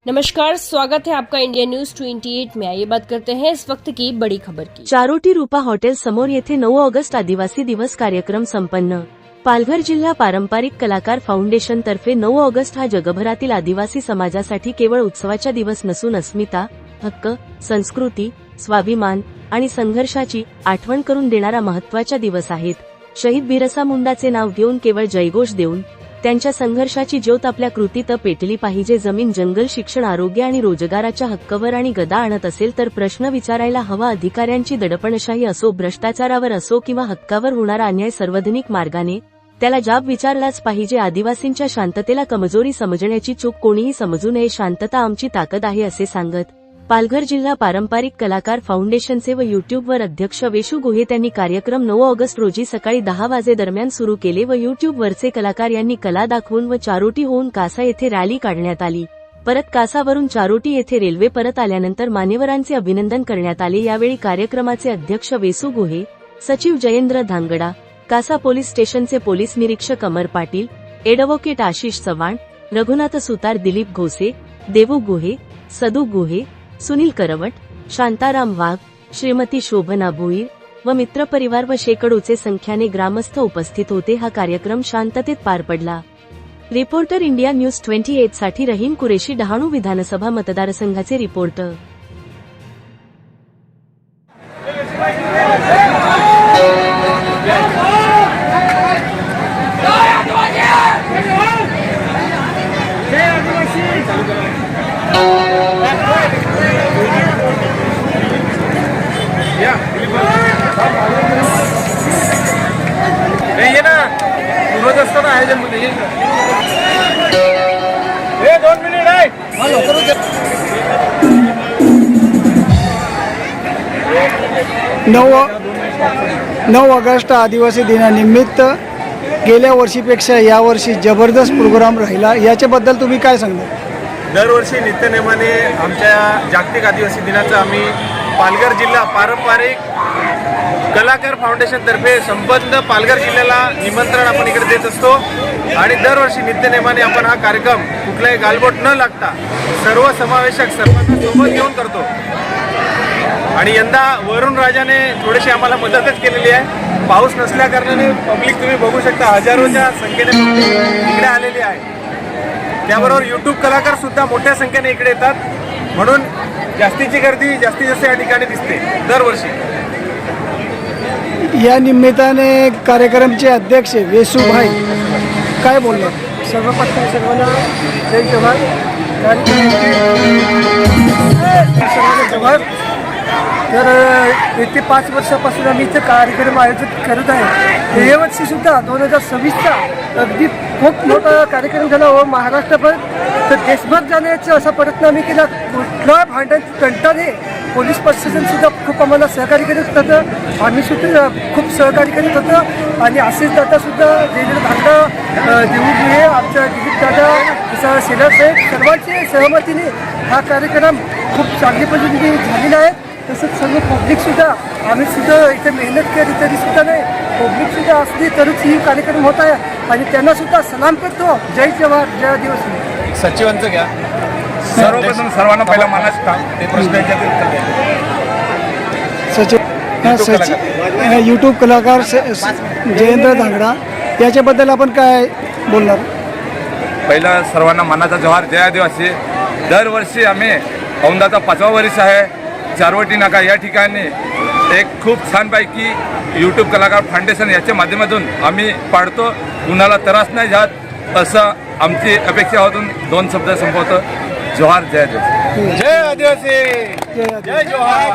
नमस्कार, स्वागत है आपका इंडिया न्यूज 28 में। आइए बात करते हैं इस वक्त की बड़ी खबर की। चारोटी रूपा हॉटेल समोर येथे 9 ऑगस्ट आदिवासी दिवस कार्यक्रम संपन्न। पालघर जिल्हा पारंपरिक कलाकार फाउंडेशन तर्फे 9 ऑगस्ट हा जगभरातील आदिवासी समाजासाठी केवळ उत्सवाचा दिवस नसून अस्मिता, हक्क, संस्कृती, स्वाभिमान आणि संघर्षाची आठवण करून देणारा महत्त्वाचा दिवस आहे। शहीद बिरसा मुंडाचे नाव घेऊन केवळ जयघोष देऊन त्यांच्या संघर्षाची ज्योत आपल्या कृतीत पेटली पाहिजे। जमीन, जंगल, शिक्षण, आरोग्य आणि रोजगाराच्या हक्कावर आणि गदा आणत असेल तर प्रश्न विचारायला हवा। अधिकाऱ्यांची दडपणशाही असो, भ्रष्टाचारावर असो किंवा हक्कावर होणारा अन्याय, सार्वजनिक मार्गाने त्याला जाब विचारलाच पाहिजे। आदिवासींच्या शांततेला कमजोरी समजण्याची चूक कोणीही समजू नये। शांतता आमची ताकद आहे असे सांगत पालघर जिल्हा पारंपरिक कलाकार फाउंडेशनचे व यूट्यूबवर अध्यक्ष वेशू गुहे त्यांनी कार्यक्रम 9 ऑगस्ट रोजी सकाळी 10 वाजे दरम्यान सुरू केले व यूट्यूबवरचे कलाकार यांनी कला दाखवून व चारोटी होऊन कासा येथे रॅली काढण्यात आली। परत कासावरून चारोटी येथे रेल्वे परत आल्यानंतर मान्यवरांचे अभिनंदन करण्यात आले। यावेळी कार्यक्रमाचे अध्यक्ष वेसू गुहे, सचिव जयेंद्र धांगडा, कासा पोलीस स्टेशनचे पोलीस निरीक्षक अमर पाटील, एडव्होकेट आशिष चव्हाण, रघुनाथ सुतार, दिलीप घोसे, देवू गुहे, सदू गुहे, सुनील करवट, शांताराम वाघ, श्रीमती शोभना भोईर व मित्रपरिवार व शेकडोचे संख्येने ग्रामस्थ उपस्थित होते। हा कार्यक्रम शांततेत पार पडला। रिपोर्टर इंडिया न्यूज 28 साठी रहीम कुरेशी, डहाणू विधानसभा मतदारसंघाचे रिपोर्टर। ये ना रोज असताना आयोजन मध्ये 2 मिनिट आहे। 9 ऑगस्ट आदिवासी दिनानिमित्त गेल्या वर्षीपेक्षा यावर्षी जबरदस्त प्रोग्राम राहिला, याच्याबद्दल तुम्ही काय सांगता? दरवर्षी नित्यनेमाने आमच्या जागतिक आदिवासी दिनाचं आम्ही पालघर जिल्हा पारंपरिक कलाकार फाउंडेशन तर्फे संबंध पालघर जिल्ह्याला निमंत्रण आपण इकडे देत असतो आणि दरवर्षी नित्यनेमाने आपण हा कार्यक्रम कुठलाही गालबोट न लागता सर्व समावेशक सर्वांना सोबत घेऊन करतो। आणि यंदा वरुण राजाने थोडीशी आम्हाला मदतच केलेली आहे। पाऊस नसल्या कारणाने पब्लिक तुम्ही बघू शकता हजारोच्या संख्येने इकडे आलेली आहे। त्याबरोबर यूट्यूब कलाकार सुद्धा मोठ्या संख्येने इकडे येतात, म्हणून जास्तीची गर्दी जास्तीत जास्त या ठिकाणी दिसते दरवर्षी। या निमित्ताने कार्यक्रमचे अध्यक्ष वेसू भाई काय बोलले? सर्वप्रथम सर्वांना जय जवान। सर्वांना जवान। तर येथे 5 वर्षापासून आम्ही इथे कार्यक्रम आयोजित करत आहे। या वर्षी सुद्धा 2026चा अगदी खूप मोठा कार्यक्रम झाला व महाराष्ट्रभर तर देशभर जाण्याचा असा प्रयत्न आम्ही केला। कुठला भांडण कंटाने पोलीस प्रशासन सुद्धा खूप आम्हाला सहकार्य करत होतं, आम्ही सुद्धा खूप सहकार्य करत होतं। आणि आशिष दादा सुद्धा, जयेंद्र धांगडा, देवू गुहे, आमच्या दिलीप दादा, शेलार साहेब सर्वांच्या सहमतीने हा कार्यक्रम खूप चांगल्या पद्धतीने झालेला आहे। तसंच सर्व पब्लिक सुद्धा, आम्ही सुद्धा इथे मेहनत केली तरी सुद्धा नाही, पब्लिक सुद्धा असली तरच ही कार्यक्रम होत आहे आणि त्यांना सुद्धा सलाम करतो। जय जवान, जय आदिवासी। सचिवांचं घ्या। सर्वप्रथम सर्वांना पहिला मानाचा ते प्रश्नाचे उत्तर द्या। यूट्यूब कलाकार जयेंद्र धांगडा, याच्याबद्दल आपण काय बोलणार? पहिला सर्वांना मानाचा जोहार, जय आदिवासी। दरवर्षी आम्ही औंधाचा 5वा वर्ष आहे। चारोटी नाका या ठिकाणी एक खूप छानपैकी यूट्यूब कलाकार फाउंडेशन याच्या माध्यमातून आम्ही पाडतो। कुणाला त्रास नाही जात असं आमची अपेक्षा होतून 2 शब्द संपवतो। जोहार, जय आदिवासी। जय आदिवासी, जय जोहार।